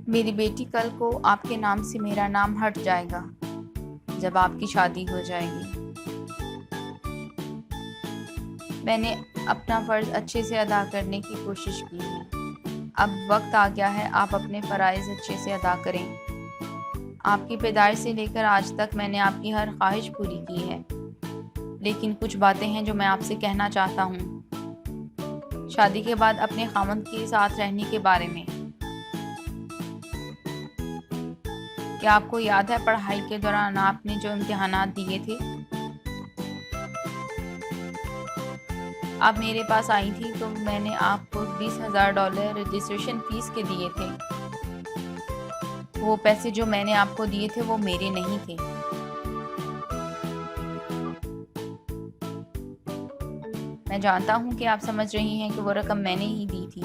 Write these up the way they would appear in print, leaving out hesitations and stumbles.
मेरी बेटी, कल को आपके नाम से मेरा नाम हट जाएगा जब आपकी शादी हो जाएगी। मैंने अपना फ़र्ज़ अच्छे से अदा करने की कोशिश की है। अब वक्त आ गया है आप अपने फ़राइज़ अच्छे से अदा करें। आपकी पैदाइश से लेकर आज तक मैंने आपकी हर ख्वाहिश पूरी की है, लेकिन कुछ बातें हैं जो मैं आपसे कहना चाहता हूँ। शादी के बाद अपने खामंद के साथ रहने के बारे में। क्या आपको याद है पढ़ाई के दौरान आपने जो इम्तिहानात दिए थे? आप मेरे पास आई थी तो मैंने आपको $20,000 रजिस्ट्रेशन फ़ीस के दिए थे। वो पैसे जो मैंने आपको दिए थे वो मेरे नहीं थे। मैं जानता हूँ कि आप समझ रही हैं कि वो रकम मैंने ही दी थी,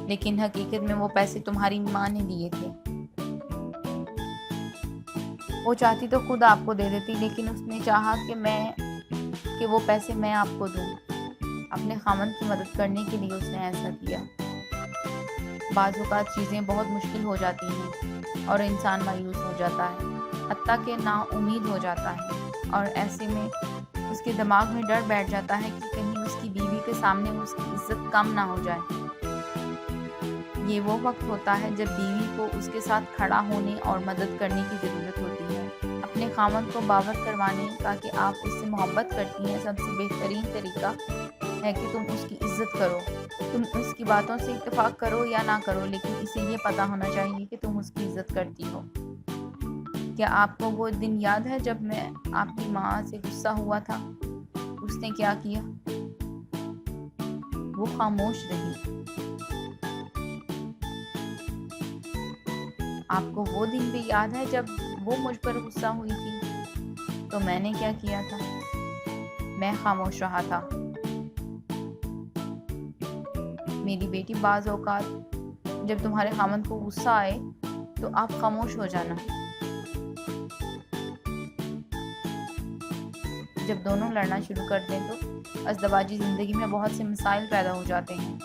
लेकिन हकीकत में वो पैसे तुम्हारी माँ ने दिए थे। वो चाहती तो खुद आपको दे देती, लेकिन उसने चाहा कि वो पैसे मैं आपको दूँ। अपने खामन की मदद करने के लिए उसने ऐसा किया। बाज़ औक़ात चीज़ें बहुत मुश्किल हो जाती हैं और इंसान मायूस हो जाता है, हत्ता कि नाउम्मीद हो जाता है, और ऐसे में उसके दिमाग में डर बैठ जाता है कि कहीं उसकी बीवी के सामने उसकी इज़्ज़त कम ना हो जाए। ये वो वक्त होता है जब बीवी को उसके साथ खड़ा होने और मदद करने की ज़रूरत होती है। अपने खामन को बावर करवाने का कि आप उससे मोहब्बत करती हैं, सबसे बेहतरीन तरीका है कि तुम उसकी इज़्ज़त करो। तुम उसकी बातों से इत्तेफाक करो या ना करो, लेकिन इसे ये पता होना चाहिए कि तुम उसकी इज़्ज़त करती हो। क्या आपको वो दिन याद है जब मैं आपकी माँ से गुस्सा हुआ था? उसने क्या किया? वो खामोश रही। आपको वो दिन भी याद है जब वो मुझ पर गुस्सा हुई थी? तो मैंने क्या किया था? मैं खामोश रहा था। मेरी बेटी, बाज़ औक़ात जब तुम्हारे खामंद को गुस्सा आए तो आप खामोश हो जाना। जब दोनों लड़ना शुरू कर दें तो अज़दवाजी ज़िंदगी में बहुत से मसाइल पैदा हो जाते हैं।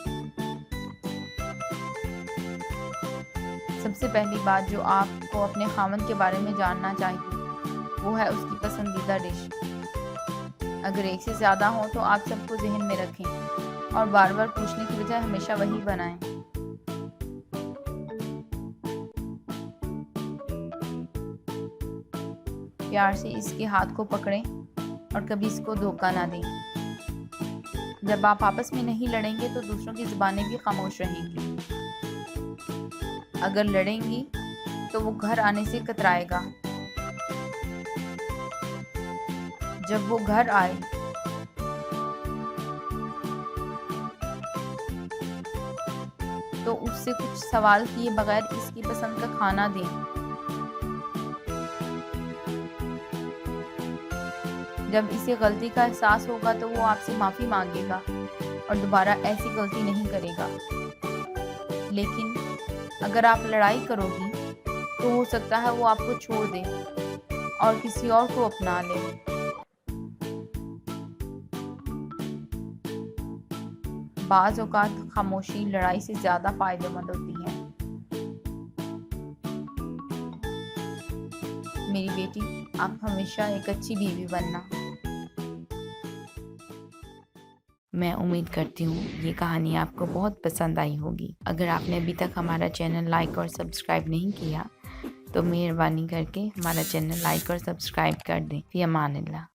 सबसे पहली बात जो आपको अपने खामन के बारे में जानना चाहिए वो है उसकी पसंदीदा डिश। अगर एक से ज़्यादा हो तो आप सबको ज़हन में रखें और बार बार पूछने की बजाय हमेशा वही बनाएं। प्यार से इसके हाथ को पकड़ें और कभी इसको धोखा ना दें। जब आप आपस में नहीं लड़ेंगे तो दूसरों की ज़ुबानें भी खामोश रहेंगी। अगर लड़ेंगी तो वो घर आने से कतराएगा। जब वो घर आए तो उससे कुछ सवाल किए बगैर इसकी पसंद का खाना दें। जब इसे गलती का एहसास होगा तो वो आपसे माफ़ी मांगेगा और दोबारा ऐसी गलती नहीं करेगा। लेकिन अगर आप लड़ाई करोगी तो हो सकता है वो आपको छोड़ दे और किसी और को अपना ले। बाज़ औक़ात खामोशी लड़ाई से ज़्यादा फ़ायदेमंद होती है। मेरी बेटी, आप हमेशा एक अच्छी बीवी बनना। मैं उम्मीद करती हूँ ये कहानी आपको बहुत पसंद आई होगी। अगर आपने अभी तक हमारा चैनल लाइक और सब्सक्राइब नहीं किया तो मेहरबानी करके हमारा चैनल लाइक और सब्सक्राइब कर दें। फ़ी अमान अल्लाह।